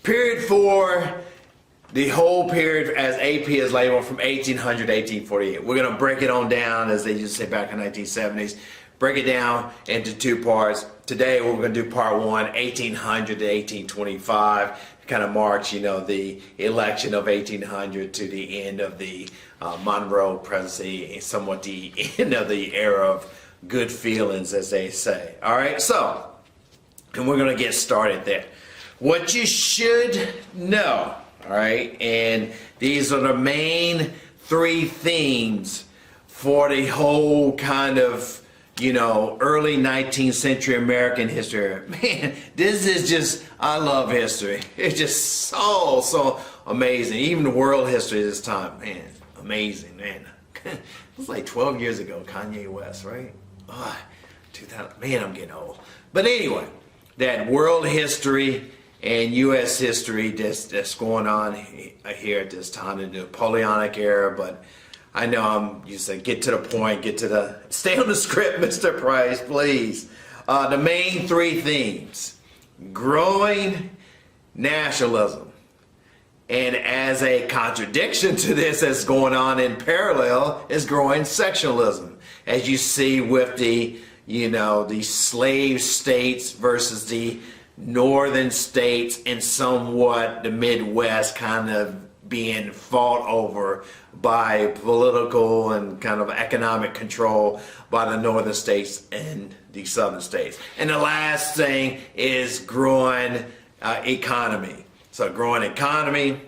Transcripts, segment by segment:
Period 4, the whole period as AP is labeled from 1800 to 1848. We're going to break it on down, as they used to say back in the 1970s, break it down into 2 parts. Today we're going to do part 1, 1800 to 1825, kind of marks, the election of 1800 to the end of the Monroe presidency, and somewhat the end of the era of good feelings, as they say. All right, so, and we're going to get started there. What you should know, all right, and these are the main 3 themes for the whole kind of, early 19th century American history. Man, this is just, I love history. It's just so amazing. Even world history this time, man, amazing, man. It was like 12 years ago, Kanye West, right? 2000, man, I'm getting old. But anyway, that world history and U.S. history that's going on here at this time in the Napoleonic era, but I know you said get to the point, stay on the script, Mr. Price, please. The main 3 themes: growing nationalism, and as a contradiction to this that's going on in parallel is growing sectionalism, as you see with the slave states versus the northern states, and somewhat the Midwest kind of being fought over by political and kind of economic control by the northern states and the southern states. And the last thing is growing economy. So growing economy,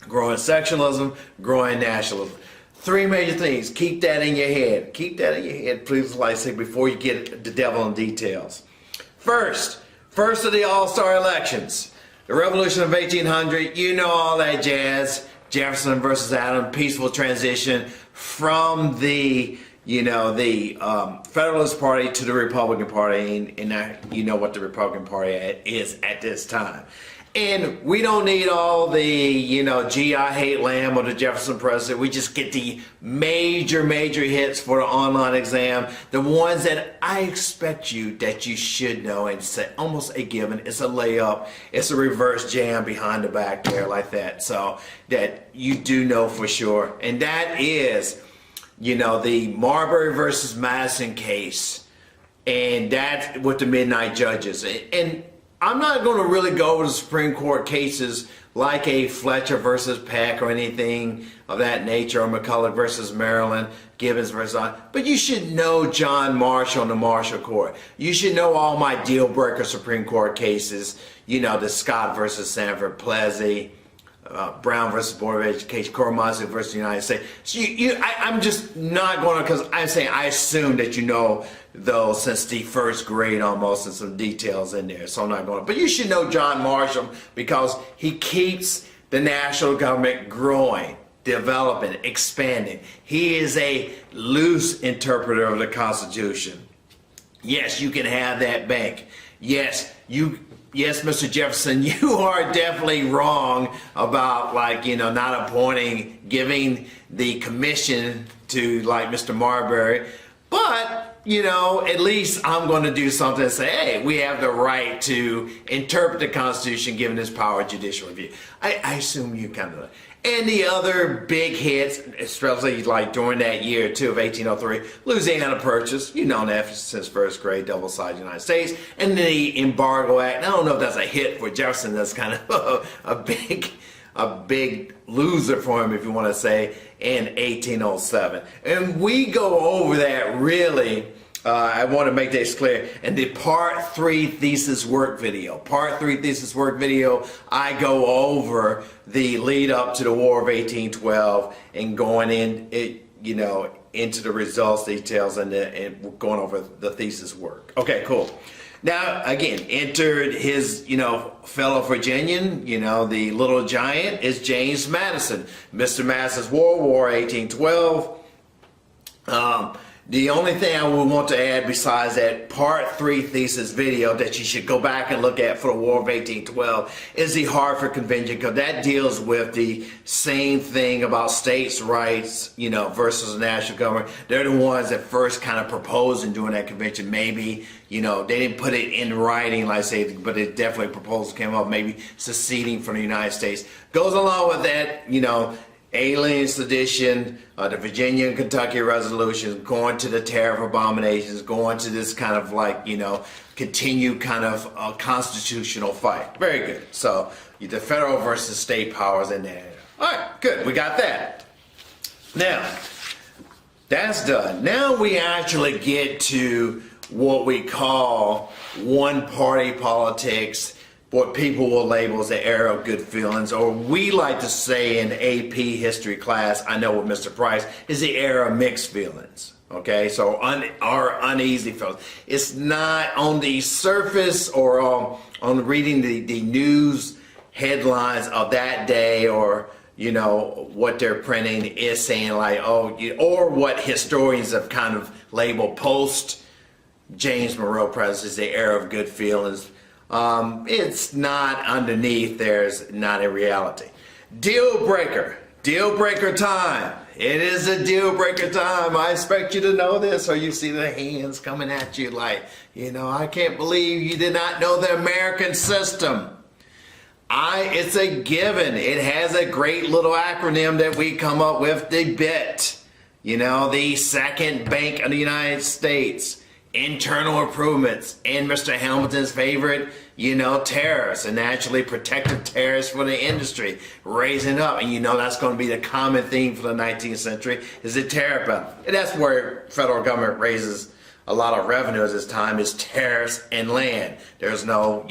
growing sectionalism, growing nationalism. 3 major things. Keep that in your head. Keep that in your head, please, like I say, before you get the devil in details. First of the All-Star elections. The Revolution of 1800, all that jazz. Jefferson versus Adams, peaceful transition from the, Federalist Party to the Republican Party, and what the Republican Party is at this time. And we don't need all the, gee, I hate Lamb or the Jefferson presidency. We just get the major hits for the online exam. The ones that I expect that you should know, and say almost a given. It's a layup. It's a reverse jam behind the back there like that. So that you do know for sure. And that is, the Marbury versus Madison case. And that's with the midnight judges. And I'm not going to really go over the Supreme Court cases like a Fletcher versus Peck or anything of that nature, or McCulloch versus Maryland, Gibbons versus, but you should know John Marshall and the Marshall Court. You should know all my deal breaker Supreme Court cases, the Scott versus Sanford, Plessy, Brown versus Board of Education, Korematsu versus the United States. So I'm just not going to, because I'm saying I assume that you know those since the first grade almost, and some details in there. So I'm not going to. But you should know John Marshall because he keeps the national government growing, developing, expanding. He is a loose interpreter of the Constitution. Yes, you can have that bank. Yes, Mr. Jefferson, you are definitely wrong about not appointing, giving the commission to Mr. Marbury. But, at least I'm going to do something and say, hey, we have the right to interpret the Constitution given this power of judicial review. I assume you kind of. And the other big hits, especially during that year too of 1803, Louisiana Purchase, that since first grade, double-sided United States, and the Embargo Act. I don't know if that's a hit for Jefferson. That's kind of a big loser for him, if you want to say, in 1807. And we go over that really. I want to make this clear. In the Part 3 thesis work video, I go over the lead up to the War of 1812 and going into the results details and going over the thesis work. Okay, cool. Now, again, entered his, fellow Virginian, the little giant is James Madison. Mr. Madison's War, 1812. The only thing I would want to add besides that part 3 thesis video that you should go back and look at for the War of 1812 is the Hartford Convention, because that deals with the same thing about states' rights, versus the national government. They're the ones that first kind of proposed in doing that convention. Maybe, they didn't put it in writing, like I say, but it definitely proposal came up, maybe seceding from the United States. Goes along with that, alien sedition, the Virginia and Kentucky resolutions, going to the tariff abominations, going to this kind of continued kind of constitutional fight. Very good. So the federal versus state powers in there. All right, good. We got that. Now, that's done. Now we actually get to what we call one-party politics, what people will label as the era of good feelings, or we like to say in AP history class, I know with Mr. Price, is the era of mixed feelings. Okay, so our uneasy feelings. It's not on the surface or on reading the news headlines of that day, or what they're printing is saying or what historians have kind of labeled post James Monroe presidency is the era of good feelings. It's not underneath, there's not a reality. Deal breaker time. It is a deal breaker time. I expect you to know this, or you see the hands coming at you I can't believe you did not know the American system. It's a given. It has a great little acronym that we come up with, the BIT. The Second Bank of the United States. Internal improvements, and Mr. Hamilton's favorite, tariffs, and naturally protective tariffs for the industry, raising up. And that's going to be the common theme for the 19th century is the tariff bill. And that's where federal government raises a lot of revenue at this time, is tariffs and land. There's no,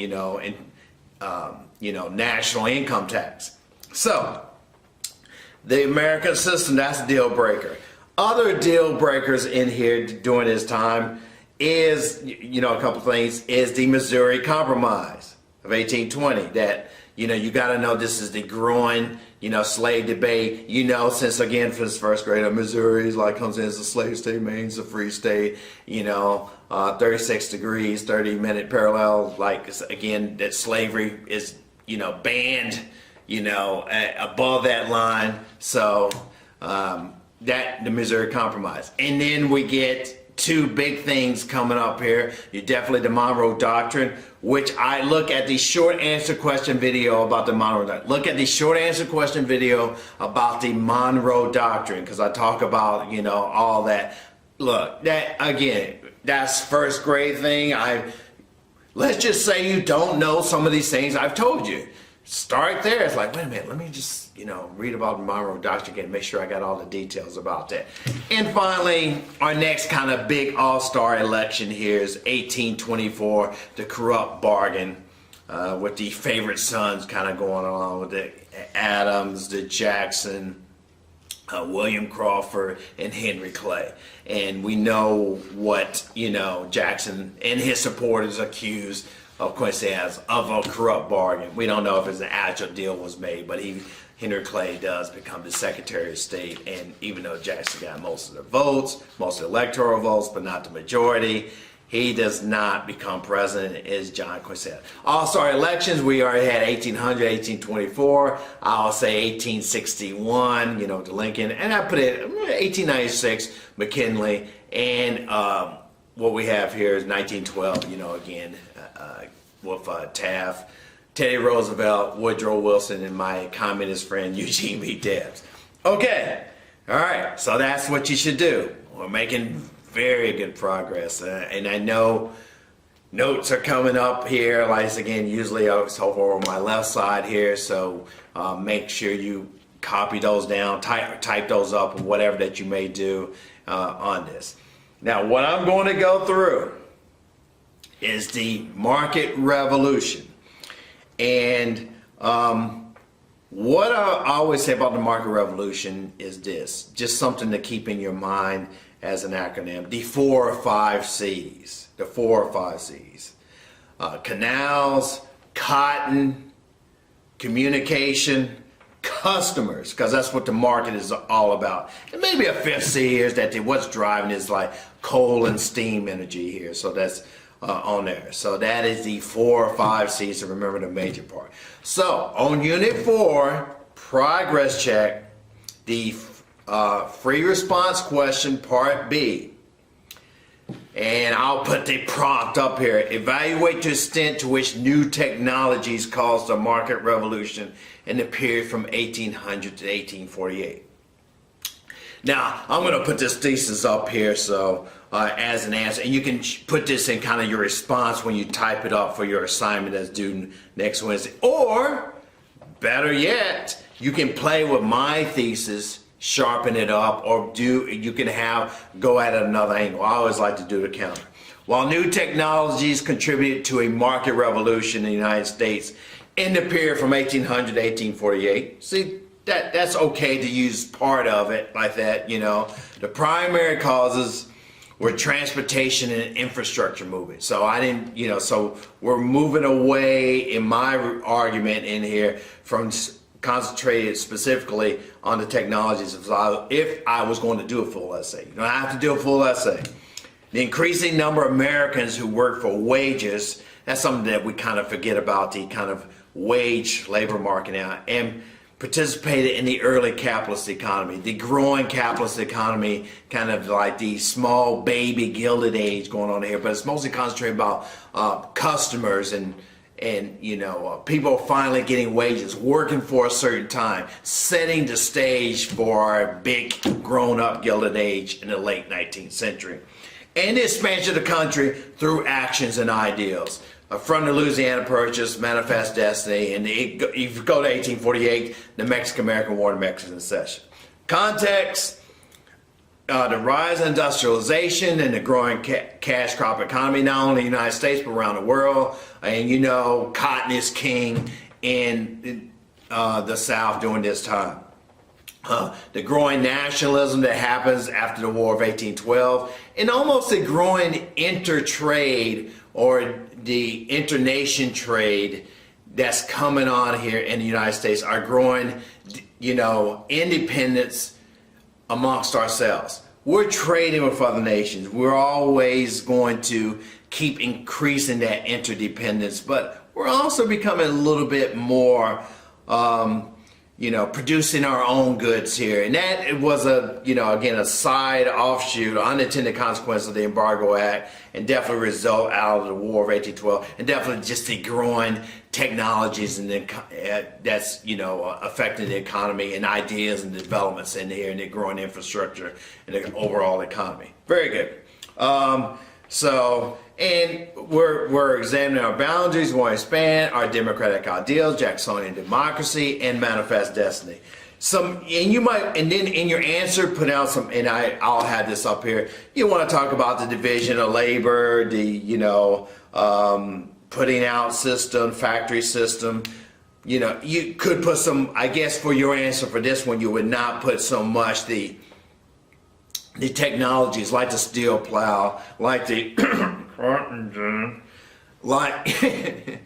national income tax. So, the American system, that's a deal breaker. Other deal breakers in here during this time is, a couple things, is the Missouri Compromise of 1820. That, you got to know this is the growing, slave debate. Since again, for this first grade, Missouri comes in as a slave state, Maine's a free state, 36 degrees, 30-minute parallel, again, that slavery is, banned, above that line. So, that, the Missouri Compromise. And then we get 2 big things coming up here. You definitely the Monroe Doctrine, which I look at the short answer question video about the Monroe Doctrine. Look at the short answer question video about the Monroe Doctrine, because I talk about, all that. Look, that again, that's first grade thing. Let's just say you don't know some of these things I've told you. Start there. It's wait a minute, let me just, read about the Monroe Doctrine again, make sure I got all the details about that. And finally, our next kind of big all-star election here is 1824, the corrupt bargain, with the favorite sons kind of going along with the Adams, the Jackson, William Crawford, and Henry Clay. And we know what, Jackson and his supporters accused of Quincy Adams of a corrupt bargain. We don't know if an actual deal was made, but Henry Clay does become the Secretary of State, and even though Jackson got most of the votes, most of the electoral votes, but not the majority, he does not become president, as John Quincy Adams. All-star elections, we already had 1800, 1824, I'll say 1861, to Lincoln, and I put it 1896, McKinley, and what we have here is 1912, again, with Taft, Teddy Roosevelt, Woodrow Wilson, and my communist friend Eugene V. Debs. Okay, all right, so that's what you should do. We're making very good progress, and I know notes are coming up here. Again, usually I was over on my left side here, so make sure you copy those down, type those up, and whatever that you may do on this. Now, what I'm going to go through is the market revolution. And what I always say about the market revolution is this, just something to keep in your mind as an acronym, the 4 or 5 C's, the 4 or 5 C's. Canals, cotton, communication, customers, because that's what the market is all about. And maybe a fifth C here is that what's driving is like coal and steam energy here. So that's on there. So that is the 4 or 5 C's to remember the major part. So on unit 4, progress check, the free response question part B. And I'll put the prompt up here. Evaluate the extent to which new technologies caused a market revolution in the period from 1800 to 1848. Now, I'm going to put this thesis up here so as an answer, and you can put this in kind of your response when you type it up for your assignment that's due next Wednesday. Or, better yet, you can play with my thesis, sharpen it up, or you can go at another angle. I always like to do the counter. While new technologies contributed to a market revolution in the United States in the period from 1800 to 1848, see, that's okay to use part of it like that, you know. The primary causes were transportation and infrastructure movement. So I didn't, you know, so we're moving away in my argument in here from concentrated specifically on the technologies. If I was going to do a full essay, you don't have to do a full essay. The increasing number of Americans who work for wages, that's something that we kind of forget about, the kind of wage labor market now, and participated in the early capitalist economy, the growing capitalist economy, kind of like the small baby gilded age going on here, but it's mostly concentrated about customers and you know, people finally getting wages, working for a certain time, setting the stage for our big grown-up gilded age in the late 19th century. And the expansion of the country through actions and ideals. From the Louisiana Purchase, Manifest Destiny, and if you go to 1848, the Mexican-American War, the Mexican Cession. Context, the rise of industrialization and the growing cash crop economy, not only in the United States, but around the world. And you know, cotton is king in the South during this time. The growing nationalism that happens after the War of 1812, and almost a growing intertrade or the internation trade that's coming on here in the United States, are growing, you know, independence amongst ourselves. We're trading with other nations. We're always going to keep increasing that interdependence, but we're also becoming a little bit more you know, producing our own goods here. And that it was a, you know, again, a side offshoot, unintended consequence of the Embargo Act, and definitely a result out of the War of 1812, and definitely just the growing technologies and that's, you know, affecting the economy and ideas and developments in here and the growing infrastructure and the overall economy. Very good. And we're examining our boundaries, we want to expand our democratic ideals, Jacksonian democracy, and manifest destiny. And then in your answer, put out some, and I'll have this up here. You want to talk about the division of labor, the, you know, putting out system, factory system. You know, you could put some, I guess for your answer for this one, you would not put so much the technologies like the steel plow, like the like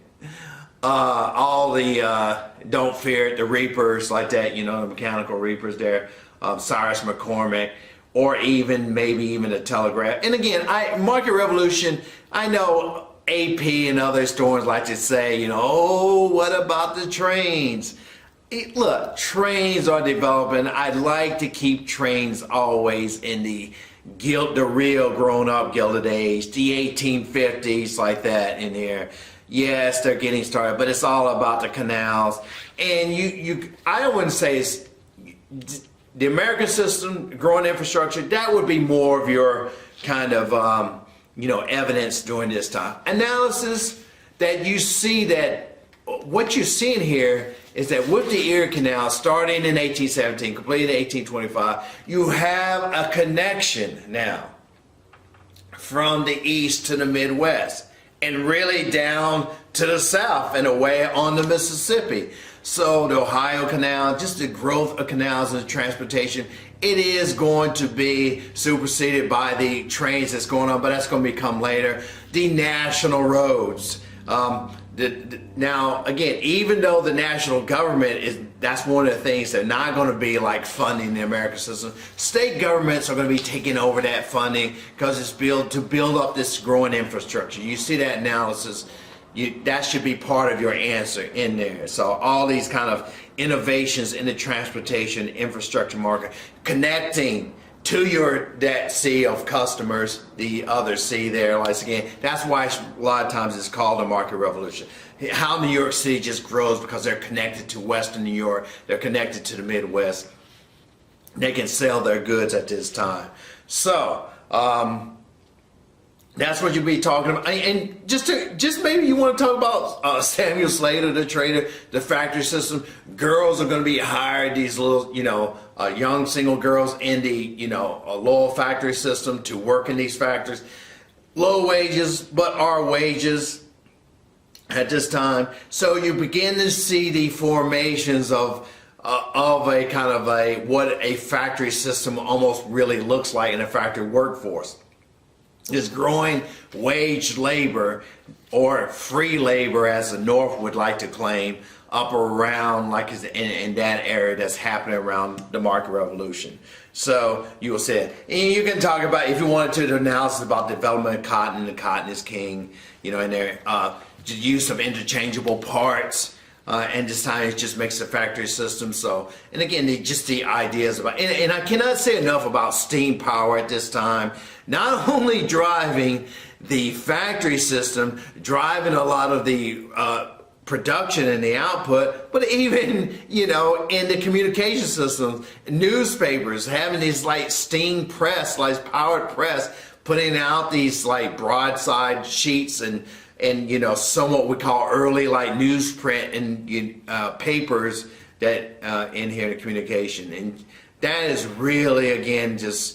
all the don't fear it, the reapers like that, you know, the mechanical reapers there, Cyrus McCormick, or maybe even the telegraph. And again, market revolution, I know AP and other historians like to say, you know, oh, what about the trains? Look, trains are developing. I'd like to keep trains always in the real grown-up Gilded Age, the 1850s, like that in here. Yes, they're getting started, but it's all about the canals. And I wouldn't say it's the American system, growing infrastructure. That would be more of your kind of you know, evidence during this time. Analysis that you see that what you're seeing here is that with the Erie Canal starting in 1817, completed in 1825, you have a connection now from the east to the Midwest and really down to the south in a way on the Mississippi. So the Ohio Canal, just the growth of canals and transportation, it is going to be superseded by the trains that's going on, but that's going to become later. The national roads. Now, again, even though the national government that's one of the things they're not going to be like funding the American system. State governments are going to be taking over that funding because it's to build up this growing infrastructure. You see that analysis. That should be part of your answer in there. So all these kind of innovations in the transportation infrastructure market, connecting to that sea of customers, the other sea there, once again, that's why a lot of times it's called a market revolution. How New York City just grows because they're connected to Western New York, they're connected to the Midwest. They can sell their goods at this time. So, that's what you'll be talking about. And just maybe you want to talk about Samuel Slater, the trader, the factory system. Girls are going to be hired, these little, young single girls in the, a Lowell factory system to work in these factories. Low wages, but our wages at this time. So you begin to see the formations of a kind of what a factory system almost really looks like in a factory workforce. Is growing wage labor, or free labor as the North would like to claim, up around like in that area that's happening around the market revolution. So you will say, and you can talk about, if you wanted to, the analysis about development of cotton, the cotton is king, and their the use of interchangeable parts. And this time it just makes the factory system. So, and again, just the ideas about, and I cannot say enough about steam power at this time. Not only driving the factory system, driving a lot of the production and the output, but even, in the communication systems, newspapers, having these like steam press, like powered press, putting out these like broadside sheets and somewhat we call early like newsprint and papers that in here in communication. And that is really, again, just,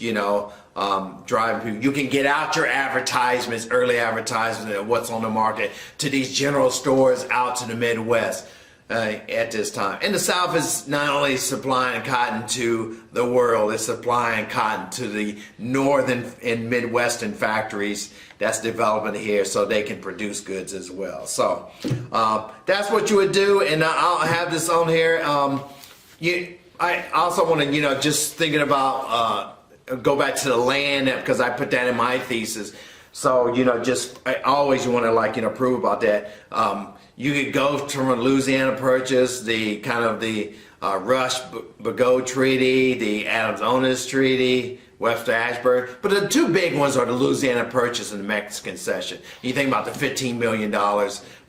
driving people. You can get out your advertisements, early advertisements of what's on the market to these general stores out to the Midwest at this time. And the South is not only supplying cotton to the world, it's supplying cotton to the northern and Midwestern factories that's developing here so they can produce goods as well. So that's what you would do, and I'll have this on here. I also want to, just thinking about, go back to the land, because I put that in my thesis. So, just always you want to prove about that. You could go from a Louisiana Purchase, the kind of the Rush-Bagot Treaty, the Adams-Onis Treaty, Webster Ashburn. But the two big ones are the Louisiana Purchase and the Mexican Cession. You think about the $15 million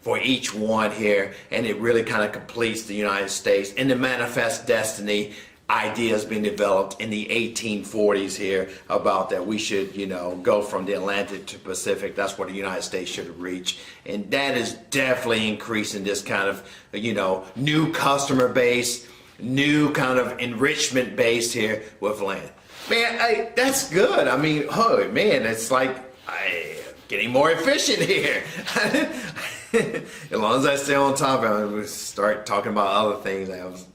for each one here, and it really kind of completes the United States. And the Manifest Destiny ideas being developed in the 1840s here about that we should, go from the Atlantic to Pacific. That's what the United States should reach. And that is definitely increasing this kind of, new customer base, new kind of enrichment base here with land. Man, that's good. I mean, oh man, it's like getting more efficient here. As long as I stay on top of it, I start talking about other things I was,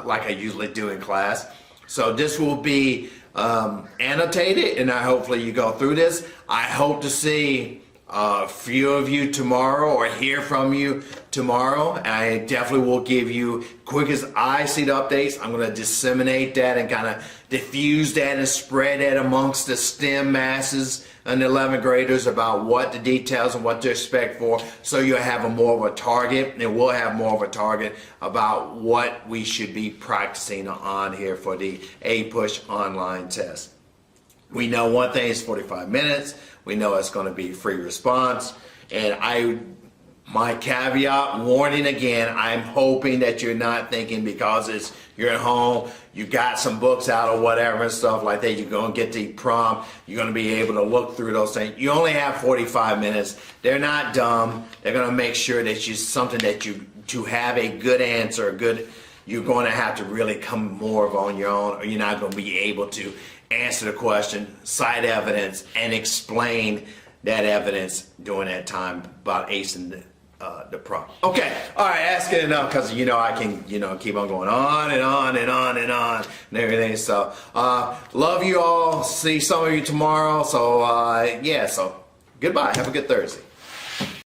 like I usually do in class. So this will be annotated, and hopefully you go through this. I hope to see a few of you tomorrow or hear from you tomorrow. I definitely will give you, quick as I see the updates, I'm going to disseminate that and kind of diffuse that and spread that amongst the STEM masses and the 11th graders about what the details and what to expect for, so you'll have more of a target, and we'll have more of a target about what we should be practicing on here for the APUSH online test. We know one thing is 45 minutes. We know it's going to be free response. And my caveat, warning again, I'm hoping that you're not thinking because you're at home, you got some books out or whatever and stuff like that, you're going to get the prompt, you're going to be able to look through those things. You only have 45 minutes. They're not dumb. They're going to make sure that to have a good answer, you're going to have to really come more on your own, or you're not going to be able to answer the question, cite evidence, and explain that evidence during that time about acing the prompt. Okay, all right, asking enough, because I can keep on going on and on and on and on and everything. So love you all. See some of you tomorrow. So so goodbye. Have a good Thursday.